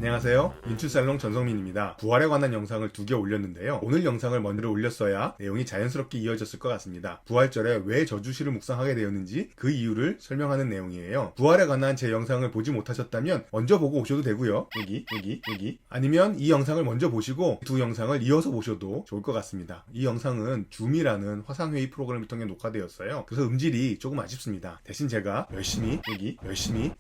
안녕하세요. 인출살롱 전성민입니다. 부활에 관한 영상을 2개 올렸는데요. 오늘 영상을 먼저 올렸어야 내용이 자연스럽게 이어졌을 것 같습니다. 부활절에 왜 저주시를 묵상하게 되었는지 그 이유를 설명하는 내용이에요. 부활에 관한 제 영상을 보지 못하셨다면 먼저 보고 오셔도 되고요. 여기 아니면 이 영상을 먼저 보시고 두 영상을 이어서 보셔도 좋을 것 같습니다. 이 영상은 줌이라는 화상회의 프로그램을 통해 녹화되었어요. 그래서 음질이 조금 아쉽습니다. 대신 제가 열심히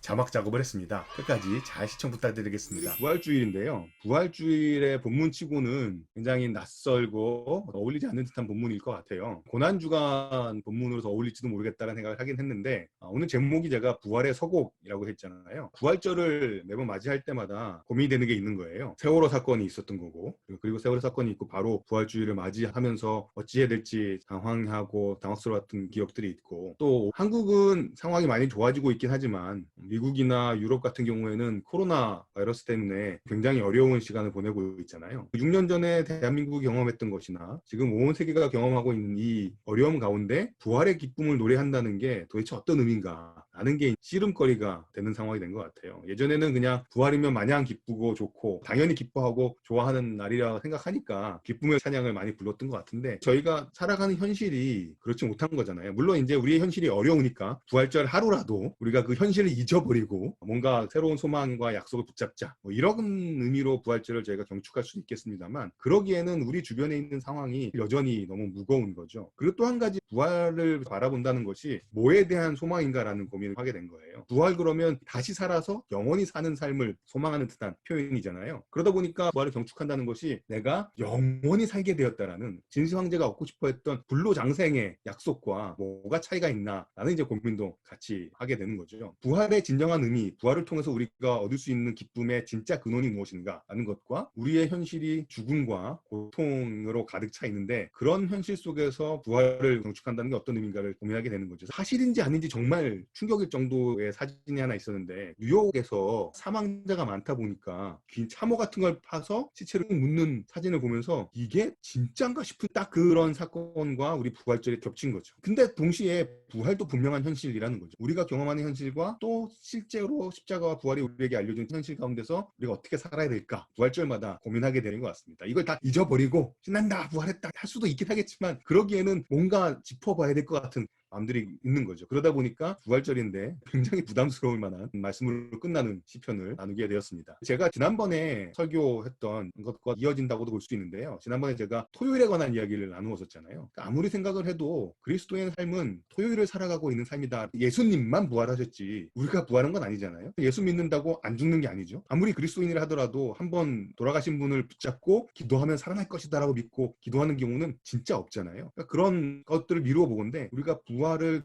자막 작업을 했습니다. 끝까지 잘 시청 부탁드리겠습니다. 부활주일인데요. 부활주일의 본문치고는 굉장히 낯설고 어울리지 않는 듯한 본문일 것 같아요. 고난주간 본문으로서 어울릴지도 모르겠다는 생각을 하긴 했는데 오늘 제목이 제가 부활의 서곡이라고 했잖아요. 부활절을 매번 맞이할 때마다 고민이 되는 게 있는 거예요. 세월호 사건이 있었던 거고 그리고 세월호 사건이 있고 바로 부활주일을 맞이하면서 어찌해야 될지 당황하고 당황스러웠던 기억들이 있고 또 한국은 상황이 많이 좋아지고 있긴 하지만 미국이나 유럽 같은 경우에는 코로나 바이러스 때문에 굉장히 어려운 시간을 보내고 있잖아요. 6년 전에 대한민국이 경험했던 것이나 지금 온 세계가 경험하고 있는 이 어려움 가운데 부활의 기쁨을 노래한다는 게 도대체 어떤 의미인가 라는 게 씨름거리가 되는 상황이 된 것 같아요. 예전에는 그냥 부활이면 마냥 기쁘고 좋고 당연히 기뻐하고 좋아하는 날이라 생각하니까 기쁨의 찬양을 많이 불렀던 것 같은데 저희가 살아가는 현실이 그렇지 못한 거잖아요. 물론 이제 우리의 현실이 어려우니까 부활절 하루라도 우리가 그 현실을 잊어버리고 뭔가 새로운 소망과 약속을 붙잡자 이런 의미로 부활절을 저희가 경축할 수 있겠습니다만 그러기에는 우리 주변에 있는 상황이 여전히 너무 무거운 거죠. 그리고 또 한 가지 부활을 바라본다는 것이 뭐에 대한 소망인가라는 고민을 하게 된 거예요. 부활 그러면 다시 살아서 영원히 사는 삶을 소망하는 듯한 표현이잖아요. 그러다 보니까 부활을 경축한다는 것이 내가 영원히 살게 되었다라는 진시 황제가 얻고 싶어 했던 불로장생의 약속과 뭐가 차이가 있나 라는 이제 고민도 같이 하게 되는 거죠. 부활의 진정한 의미, 부활을 통해서 우리가 얻을 수 있는 기쁨의 진짜 근원이 무엇인가 하는 것과 우리의 현실이 죽음과 고통으로 가득 차 있는데 그런 현실 속에서 부활을 경축한다는 게 어떤 의미인가를 고민하게 되는 거죠. 사실인지 아닌지 정말 충격일 정도의 사진이 하나 있었는데 뉴욕에서 사망자가 많다 보니까 긴 참호 같은 걸 파서 시체를 묻는 사진을 보면서 이게 진짠가 싶은 딱 그런 사건과 우리 부활절이 겹친 거죠. 근데 동시에 부활도 분명한 현실이라는 거죠. 우리가 경험하는 현실과 또 실제로 십자가와 부활이 우리에게 알려준 현실 가운데서 우리가 어떻게 살아야 될까 부활절마다 고민하게 되는 것 같습니다. 이걸 다 잊어버리고 신난다 부활했다 할 수도 있긴 하겠지만 그러기에는 뭔가 짚어봐야 될 것 같은 마음들이 있는 거죠. 그러다 보니까 부활절인데 굉장히 부담스러울 만한 말씀으로 끝나는 시편을 나누게 되었습니다. 제가 지난번에 설교했던 것과 이어진다고도 볼 수 있는데요. 지난번에 제가 토요일에 관한 이야기를 나누었었잖아요. 그러니까 아무리 생각을 해도 그리스도의 삶은 토요일을 살아가고 있는 삶이다. 예수님만 부활하셨지 우리가 부활한 건 아니잖아요. 예수 믿는다고 안 죽는 게 아니죠. 아무리 그리스도인이라 하더라도 한번 돌아가신 분을 붙잡고 기도하면 살아날 것이다 라고 믿고 기도하는 경우는 진짜 없잖아요. 그러니까 그런 것들을 미루어 보건데 우리가 부활을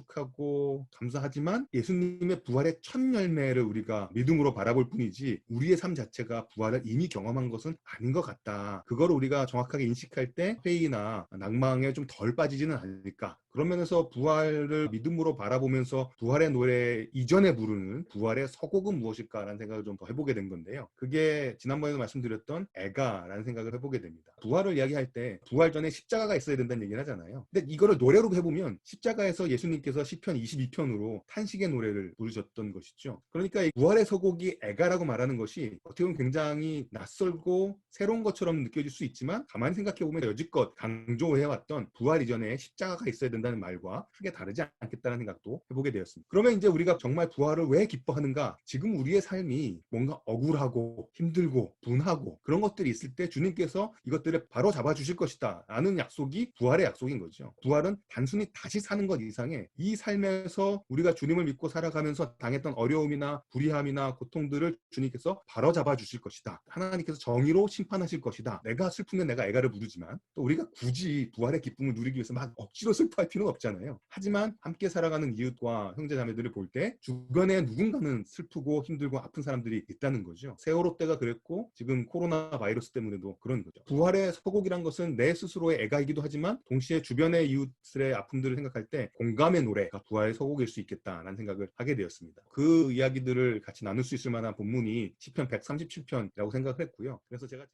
경축하고 감사하지만 예수님의 부활의 첫 열매를 우리가 믿음으로 바라볼 뿐이지 우리의 삶 자체가 부활을 이미 경험한 것은 아닌 것 같다. 그거를 우리가 정확하게 인식할 때 회의나 낭망에 좀 덜 빠지지는 않을까. 그런 면에서 부활을 믿음으로 바라보면서 부활의 노래 이전에 부르는 부활의 서곡은 무엇일까라는 생각을 좀 더 해보게 된 건데요. 그게 지난번에도 말씀드렸던 애가라는 생각을 해보게 됩니다. 부활을 이야기할 때 부활 전에 십자가가 있어야 된다는 얘기를 하잖아요. 근데 이거를 노래로 해보면 십자가에서 예수님께서 시편 22편으로 탄식의 노래를 부르셨던 것이죠. 그러니까 이 부활의 서곡이 애가라고 말하는 것이 어떻게 보면 굉장히 낯설고 새로운 것처럼 느껴질 수 있지만 가만히 생각해보면 여지껏 강조해왔던 부활 이전에 십자가가 있어야 된다는 말과 크게 다르지 않겠다는 생각도 해보게 되었습니다. 그러면 이제 우리가 정말 부활을 왜 기뻐하는가? 지금 우리의 삶이 뭔가 억울하고 힘들고 분하고 그런 것들이 있을 때 주님께서 이것들을 바로 잡아주실 것이다 라는 약속이 부활의 약속인 거죠. 부활은 단순히 다시 사는 것 이상의 이 삶에서 우리가 주님을 믿고 살아가면서 당했던 어려움이나 불의함이나 고통들을 주님께서 바로 잡아주실 것이다. 하나님께서 정의로 심판하실 것이다. 내가 슬프면 내가 애가를 부르지만 또 우리가 굳이 부활의 기쁨을 누리기 위해서 막 억지로 슬퍼할 필요는 없잖아요. 하지만 함께 살아가는 이웃과 형제자매들을 볼 때 주변에 누군가는 슬프고 힘들고 아픈 사람들이 있다는 거죠. 세월호 때가 그랬고 지금 코로나 바이러스 때문에도 그런 거죠. 부활의 서곡이란 것은 내 스스로의 애가이기도 하지만 동시에 주변의 이웃들의 아픔들을 생각할 때 공감의 노래가 부활의 서곡일 수 있겠다라는 생각을 하게 되었습니다. 그 이야기들을 같이 나눌 수 있을 만한 본문이 시편 137편이라고 생각을 했고요. 그래서 제가